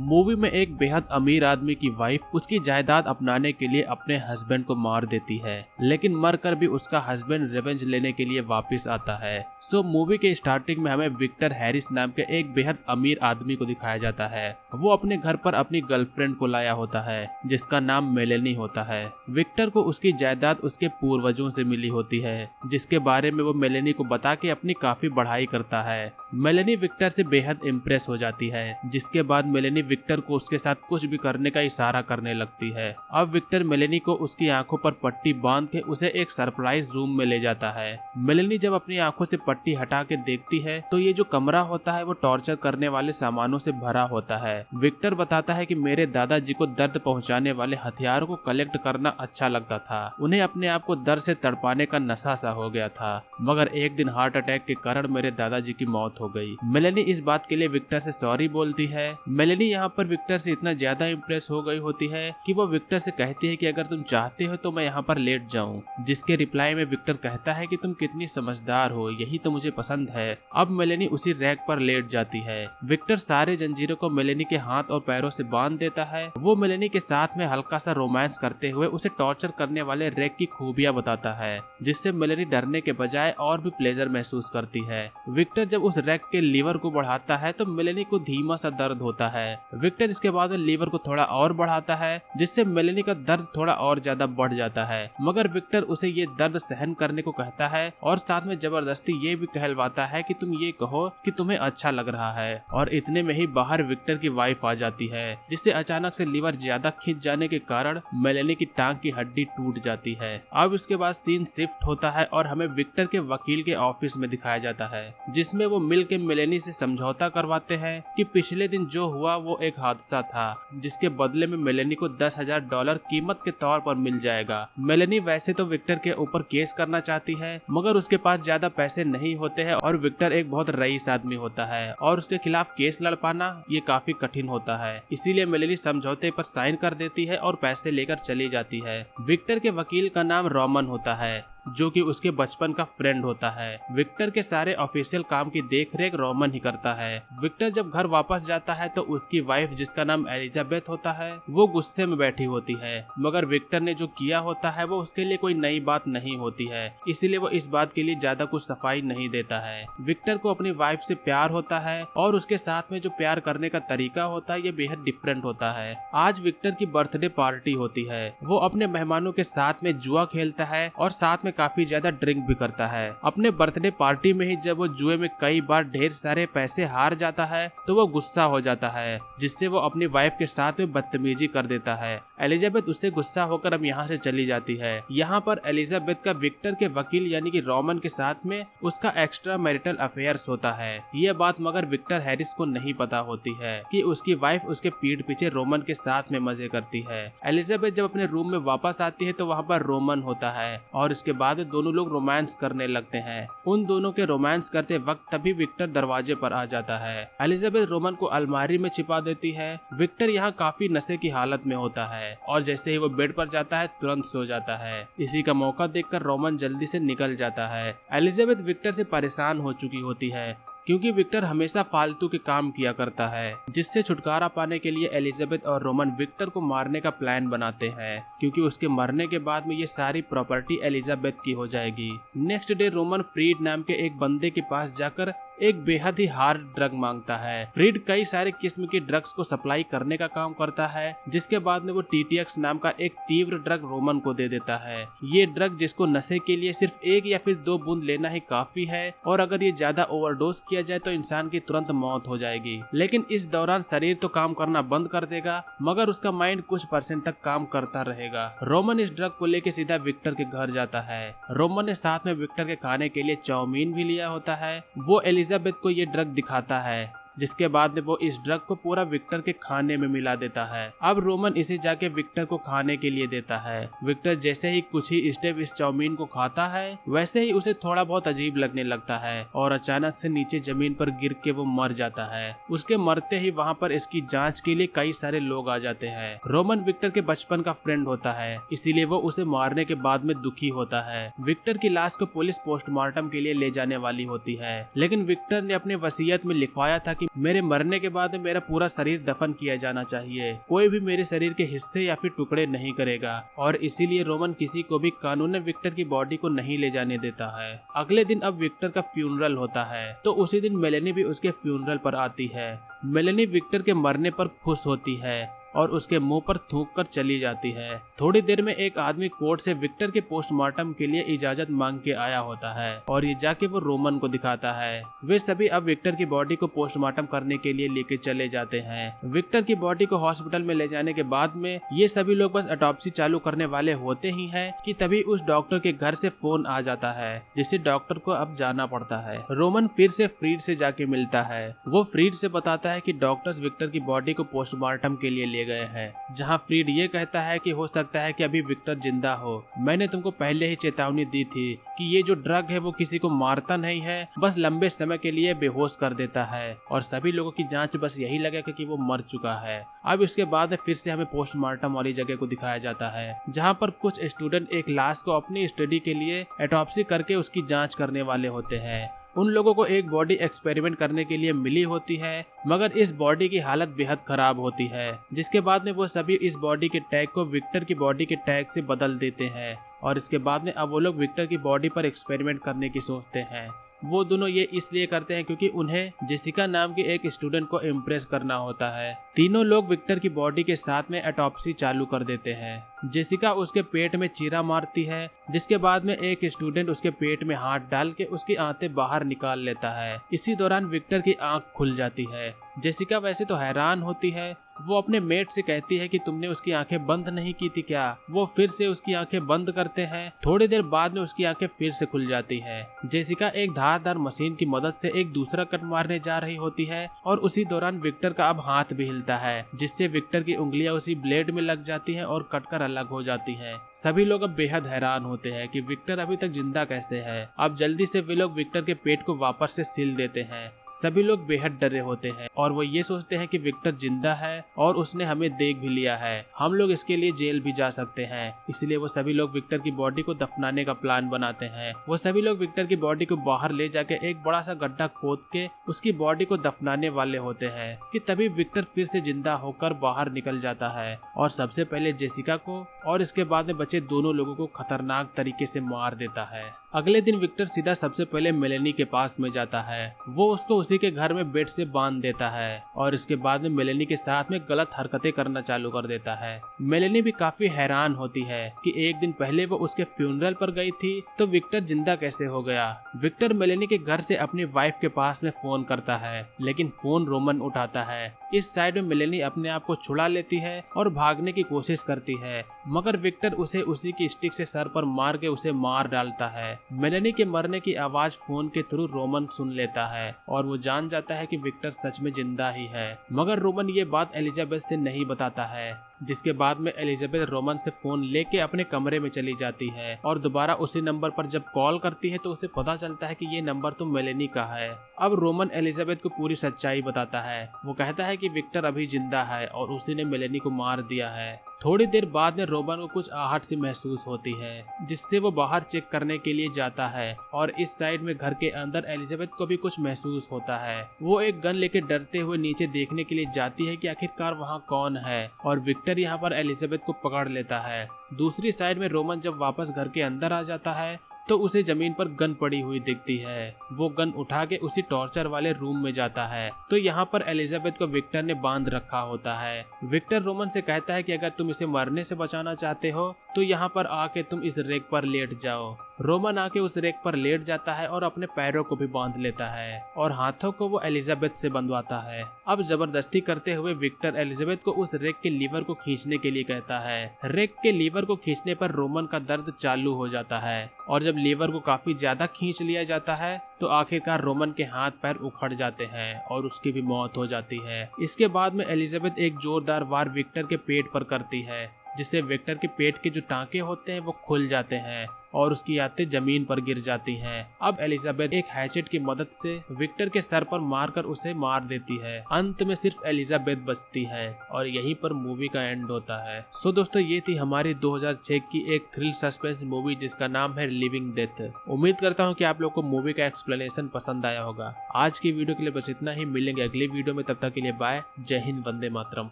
Movie में एक बेहद अमीर आदमी की वाइफ उसकी जायदाद अपनाने के लिए अपने हस्बैंड को मार देती है, लेकिन मरकर भी उसका हस्बैंड रिवेंज लेने के लिए वापस आता है। सो मूवी के स्टार्टिंग में हमें विक्टर हैरिस नाम के एक बेहद अमीर आदमी को दिखाया जाता है। वो अपने घर पर अपनी गर्लफ्रेंड को लाया होता है जिसका नाम मेलेनी होता है। विक्टर को उसकी जायदाद उसके पूर्वजों से मिली होती है, जिसके बारे में वो मेलेनी को बता के अपनी काफी बढ़ाई करता है। मेलेनी विक्टर से बेहद इम्प्रेस हो जाती है, जिसके बाद मेलेनी विक्टर को उसके साथ कुछ भी करने का इशारा करने लगती है। अब विक्टर मेलेनी को उसकी आंखों पर पट्टी बांध के उसे एक सरप्राइज रूम में ले जाता है। मेलेनी जब अपनी आंखों से पट्टी हटा के देखती है तो ये जो कमरा होता है वो टॉर्चर करने वाले सामानों से भरा होता है। विक्टर बताता है कि मेरे दादाजी को दर्द पहुंचाने वाले हथियारों को कलेक्ट करना अच्छा लगता था, उन्हें अपने आप को दर्द से तड़पाने का नशा सा हो गया था, मगर एक दिन हार्ट अटैक के कारण मेरे दादाजी की मौत हो गई। मेलेनी इस बात के लिए विक्टर से सॉरी बोलती है। मेलेनी यहाँ पर विक्टर से इतना ज्यादा इम्प्रेस हो गई होती है कि वो विक्टर से कहती है कि अगर तुम चाहते हो तो मैं यहाँ पर लेट जाऊँ, जिसके रिप्लाई में विक्टर कहता है कि तुम कितनी समझदार हो, यही तो मुझे पसंद है। अब मेलेनी उसी रैक पर लेट जाती है। विक्टर सारे जंजीरों को मेलेनी के हाथ और पैरों से बांध देता है। वो मेलेनी के साथ में हल्का सा रोमांस करते हुए उसे टॉर्चर करने वाले रैक की खूबियां बताता है, जिससे मेलेनी डरने के बजाय और भी प्लेजर महसूस करती है। विक्टर जब उस रैक के लीवर को बढ़ाता है तो मेलेनी को धीमा सा दर्द होता है। विक्टर इसके बाद लीवर को थोड़ा और बढ़ाता है, जिससे मेलेनी का दर्द थोड़ा और ज्यादा बढ़ जाता है, मगर विक्टर उसे ये दर्द सहन करने को कहता है और साथ में जबरदस्ती ये भी कहलवाता है कि तुम ये कहो कि तुम्हें अच्छा लग रहा है। और इतने में ही बाहर विक्टर की वाइफ आ जाती है, जिससे अचानक से लीवर ज्यादा खिंच जाने के कारण मेलेनी की टांग की हड्डी टूट जाती है। अब इसके बाद सीन शिफ्ट होता है और हमें विक्टर के वकील के ऑफिस में दिखाया जाता है, जिसमें वो मिलकर मेलेनी से समझौता करवाते हैं कि पिछले दिन जो हुआ वो एक हादसा था, जिसके बदले में मेलेनी को $10,000 कीमत के तौर पर मिल जाएगा। मेलेनी वैसे तो विक्टर के ऊपर केस करना चाहती है, मगर उसके पास ज्यादा पैसे नहीं होते हैं और विक्टर एक बहुत रईस आदमी होता है और उसके खिलाफ केस लड़ पाना ये काफी कठिन होता है। इसीलिए मेलेनी समझौते पर साइन कर देती है और पैसे लेकर चली जाती है। विक्टर के वकील का नाम रोमन होता है, जो कि उसके बचपन का फ्रेंड होता है। विक्टर के सारे ऑफिशियल काम की देखरेख रोमन ही करता है। विक्टर जब घर वापस जाता है तो उसकी वाइफ, जिसका नाम एलिजाबेथ होता है, वो गुस्से में बैठी होती है, मगर विक्टर ने जो किया होता है वो उसके लिए कोई नई बात नहीं होती है, इसीलिए वो इस बात के लिए ज्यादा कुछ सफाई नहीं देता है। विक्टर को अपनी वाइफ से प्यार होता है और उसके साथ में जो प्यार करने का तरीका होता है ये बेहद डिफरेंट होता है। आज विक्टर की बर्थडे पार्टी होती है। वो अपने मेहमानों के साथ में जुआ खेलता है और साथ में काफी ज्यादा ड्रिंक भी करता है। अपने बर्थडे पार्टी में ही जब वो जुए में कई बार ढेर सारे पैसे हार जाता है तो वो गुस्सा हो जाता है, जिससे वो अपनी वाइफ के साथ में बदतमीजी कर देता है। एलिजाबेथ उससे गुस्सा होकर अब यहाँ से चली जाती है। यहाँ पर एलिजाबेथ का विक्टर के वकील यानी कि रोमन के साथ में उसका एक्स्ट्रा मैरिटल अफेयर्स होता है। ये बात मगर विक्टर हैरिस को नहीं पता होती है कि उसकी वाइफ उसके पीठ पीछे रोमन के साथ में मजे करती है। एलिजाबेथ जब अपने रूम में वापस आती है तो वहाँ पर रोमन होता है और इसके बाद दोनों लोग रोमांस करने लगते हैं। उन दोनों के रोमांस करते वक्त तभी विक्टर दरवाजे पर आ जाता है। एलिजाबेथ रोमन को अलमारी में छिपा देती है। विक्टर यहाँ काफी नशे की हालत में होता है और जैसे ही वो बेड पर जाता है तुरंत सो जाता है। इसी का मौका देखकर रोमन जल्दी से निकल जाता है। एलिजाबेथ विक्टर से परेशान हो चुकी होती है क्योंकि विक्टर हमेशा फालतू के काम किया करता है, जिससे छुटकारा पाने के लिए एलिजाबेथ और रोमन विक्टर को मारने का प्लान बनाते हैं, क्योंकि उसके मरने के बाद में ये सारी प्रॉपर्टी एलिजाबेथ की हो जाएगी। नेक्स्ट डे रोमन फ्रीड नाम के एक बंदे के पास जाकर एक बेहद ही हार्ड ड्रग मांगता है। फ्रीड कई सारे किस्म के ड्रग्स को सप्लाई करने का काम करता है, जिसके बाद में वो TTX नाम का एक तीव्र ड्रग रोमन को दे देता है। ये ड्रग जिसको नशे के लिए सिर्फ 1 या फिर 2 बूंद लेना ही काफी है और अगर ये ज्यादा ओवरडोज किया जाए तो इंसान की तुरंत मौत हो जाएगी। लेकिन इस दौरान शरीर तो काम करना बंद कर देगा, मगर उसका माइंड कुछ % तक काम करता रहेगा। रोमन इस ड्रग को लेके सीधा विक्टर के घर जाता है। रोमन ने साथ में विक्टर के खाने के लिए चाउमीन भी लिया होता है। वो एलिजाबेथ को ये ड्रग दिखाता है, जिसके बाद में वो इस ड्रग को पूरा विक्टर के खाने में मिला देता है। अब रोमन इसे जाके विक्टर को खाने के लिए देता है। विक्टर जैसे ही कुछ ही स्टेप इस चाउमीन को खाता है वैसे ही उसे थोड़ा बहुत अजीब लगने लगता है और अचानक से नीचे जमीन पर गिर के वो मर जाता है। उसके मरते ही वहाँ पर इसकी जांच के लिए कई सारे लोग आ जाते हैं। रोमन विक्टर के बचपन का फ्रेंड होता है, इसीलिए वो उसे मारने के बाद में दुखी होता है। विक्टर की लाश को पुलिस पोस्टमार्टम के लिए ले जाने वाली होती है, लेकिन विक्टर ने अपने वसीयत में लिखवाया था कि कि मेरे मरने के बाद मेरा पूरा शरीर दफन किया जाना चाहिए, कोई भी मेरे शरीर के हिस्से या फिर टुकड़े नहीं करेगा, और इसीलिए रोमन किसी को भी कानूनन विक्टर की बॉडी को नहीं ले जाने देता है। अगले दिन अब विक्टर का फ्यूनरल होता है, तो उसी दिन मेलेनी भी उसके फ्यूनरल पर आती है। मेलेनी विक्टर के मरने पर खुश होती है और उसके मुंह पर थूक कर चली जाती है। थोड़ी देर में एक आदमी कोर्ट से विक्टर के पोस्टमार्टम के लिए इजाजत मांग के आया होता है और ये जाके वो रोमन को दिखाता है। वे सभी अब विक्टर की बॉडी को पोस्टमार्टम करने के लिए लेके चले जाते हैं। विक्टर की बॉडी को हॉस्पिटल में ले जाने के बाद में ये सभी लोग बस ऑटोप्सी चालू करने वाले होते ही हैं कि तभी उस डॉक्टर के घर से फोन आ जाता है, जिससे डॉक्टर को अब जाना पड़ता है। रोमन फिर से फ्रीड से जाके मिलता है। वो फ्रीड से बताता है कि डॉक्टर्स विक्टर की बॉडी को पोस्टमार्टम के लिए ले गए हैं, जहां फ्रीड ये कहता है कि हो सकता है कि अभी विक्टर जिंदा हो। मैंने तुमको पहले ही चेतावनी दी थी कि ये जो ड्रग है वो किसी को मारता नहीं है, बस लंबे समय के लिए बेहोश कर देता है, और सभी लोगों की जांच बस यही लगेगा कि वो मर चुका है। अब इसके बाद फिर से हमें पोस्टमार्टम वाली जगह को दिखाया जाता है, जहां पर कुछ स्टूडेंट एक लाश को अपनी स्टडी के लिए ऑटोप्सी करके उसकी जांच करने वाले होते हैं। उन लोगों को एक बॉडी एक्सपेरिमेंट करने के लिए मिली होती है, मगर इस बॉडी की हालत बेहद खराब होती है, जिसके बाद में वो सभी इस बॉडी के टैग को विक्टर की बॉडी के टैग से बदल देते हैं, और इसके बाद में अब वो लोग विक्टर की बॉडी पर एक्सपेरिमेंट करने की सोचते हैं। वो दोनों ये इसलिए करते हैं क्योंकि उन्हें जेसिका नाम के एक स्टूडेंट को इम्प्रेस करना होता है। तीनों लोग विक्टर की बॉडी के साथ में ऑटोप्सी चालू कर देते हैं। जेसिका उसके पेट में चीरा मारती है, जिसके बाद में एक स्टूडेंट उसके पेट में हाथ डाल के उसकी आंतें बाहर निकाल लेता है। इसी दौरान विक्टर की आंख खुल जाती है। जेसिका वैसे तो हैरान होती है, वो अपने मेट से कहती है कि तुमने उसकी आंखें बंद नहीं की थी क्या। वो फिर से उसकी आंखें बंद करते हैं। थोड़ी देर बाद में उसकी आंखें फिर से खुल जाती हैं। जेसिका एक धारदार मशीन की मदद से एक दूसरा कट मारने जा रही होती है, और उसी दौरान विक्टर का अब हाथ भी हिलता है, जिससे विक्टर की उंगलियां उसी ब्लेड में लग जाती हैं और कटकर अलग हो जाती हैं। सभी लोग अब बेहद हैरान होते हैं कि विक्टर अभी तक जिंदा कैसे है। अब जल्दी से वे लोग विक्टर के पेट को वापस से सील देते हैं। सभी लोग बेहद डरे होते हैं और वो ये सोचते हैं कि विक्टर जिंदा है और उसने हमें देख भी लिया है, हम लोग इसके लिए जेल भी जा सकते हैं। इसलिए वो सभी लोग विक्टर की बॉडी को दफनाने का प्लान बनाते हैं। वो सभी लोग विक्टर की बॉडी को बाहर ले जाके एक बड़ा सा गड्ढा खोद के उसकी बॉडी को दफनाने वाले होते हैं कि तभी विक्टर फिर से जिंदा होकर बाहर निकल जाता है और सबसे पहले जेसिका को और इसके बाद में बचे दोनों लोगों को खतरनाक तरीके से मार देता है। अगले दिन विक्टर सीधा सबसे पहले मेलेनी के पास में जाता है। वो उसको उसी के घर में बेड से बांध देता है और इसके बाद में मेलेनी के साथ में गलत हरकतें करना चालू कर देता है। मेलेनी भी काफी हैरान होती है कि एक दिन पहले वो उसके फ्यूनरल पर गई थी, तो विक्टर जिंदा कैसे हो गया। विक्टर मेलेनी के घर से अपनी वाइफ के पास में फोन करता है, लेकिन फोन रोमन उठाता है। इस साइड में मेलेनी अपने आप को छुड़ा लेती है और भागने की कोशिश करती है, मगर विक्टर उसे उसी की स्टिक से सर पर मार के उसे मार डालता है। मेलेनी के मरने की आवाज फोन के थ्रू रोमन सुन लेता है और वो जान जाता है कि विक्टर सच में जिंदा ही है, मगर रोमन ये बात एलिजाबेथ से नहीं बताता है। जिसके बाद में एलिजाबेथ रोमन से फोन लेके अपने कमरे में चली जाती है और दोबारा उसी नंबर पर जब कॉल करती है तो उसे पता चलता है कि ये नंबर तो मेलेनी का है। अब रोमन एलिजाबेथ को पूरी सच्चाई बताता है। वो कहता है कि विक्टर अभी जिंदा है और उसी ने मेलेनी को मार दिया है। थोड़ी देर बाद में रोमन को कुछ आहट सी महसूस होती है, जिससे वो बाहर चेक करने के लिए जाता है और इस साइड में घर के अंदर एलिजाबेथ को भी कुछ महसूस होता है। वो एक गन लेके डरते हुए नीचे देखने के लिए जाती है कि आखिरकार वहाँ कौन है, और विक्टर यहाँ पर एलिजाबेथ को पकड़ लेता है। दूसरी साइड में रोमन जब वापस घर के अंदर आ जाता है तो उसे जमीन पर गन पड़ी हुई दिखती है। वो गन उठा के उसी टॉर्चर वाले रूम में जाता है, तो यहाँ पर एलिजाबेथ को विक्टर ने बांध रखा होता है। विक्टर रोमन से कहता है कि अगर तुम इसे मरने से बचाना चाहते हो तो यहाँ पर आके तुम इस रेक पर लेट जाओ। रोमन आके उस रेक पर लेट जाता है और अपने पैरों को भी बांध लेता है और हाथों को वो एलिजाबेथ से बंधवाता है। अब जबरदस्ती करते हुए विक्टर एलिजाबेथ को उस रेक के लीवर को खींचने के लिए कहता है। रेक के लीवर को खींचने पर रोमन का दर्द चालू हो जाता है और जब लीवर को काफी ज्यादा खींच लिया जाता है तो आखिरकार रोमन के हाथ पैर उखड़ जाते हैं और उसकी भी मौत हो जाती है। इसके बाद में एलिजाबेथ एक जोरदार वार विक्टर के पेट पर करती है, जिससे विक्टर के पेट के जो टांके होते हैं वो खुल जाते हैं और उसकी आंतें जमीन पर गिर जाती हैं। अब एलिजाबेथ एक हैचेट की मदद से विक्टर के सर पर मारकर उसे मार देती है। अंत में सिर्फ एलिजाबेथ बचती है और यहीं पर मूवी का एंड होता है। सो दोस्तों, ये थी हमारी 2006 की एक थ्रिल सस्पेंस मूवी जिसका नाम है लिविंग डेथ। उम्मीद करता हूँ कि आप लोग को मूवी का एक्सप्लेनेशन पसंद आया होगा। आज की वीडियो के लिए बस इतना ही, मिलेंगे अगली वीडियो में, तब तक के लिए बाय। जय हिंद, वंदे मातरम।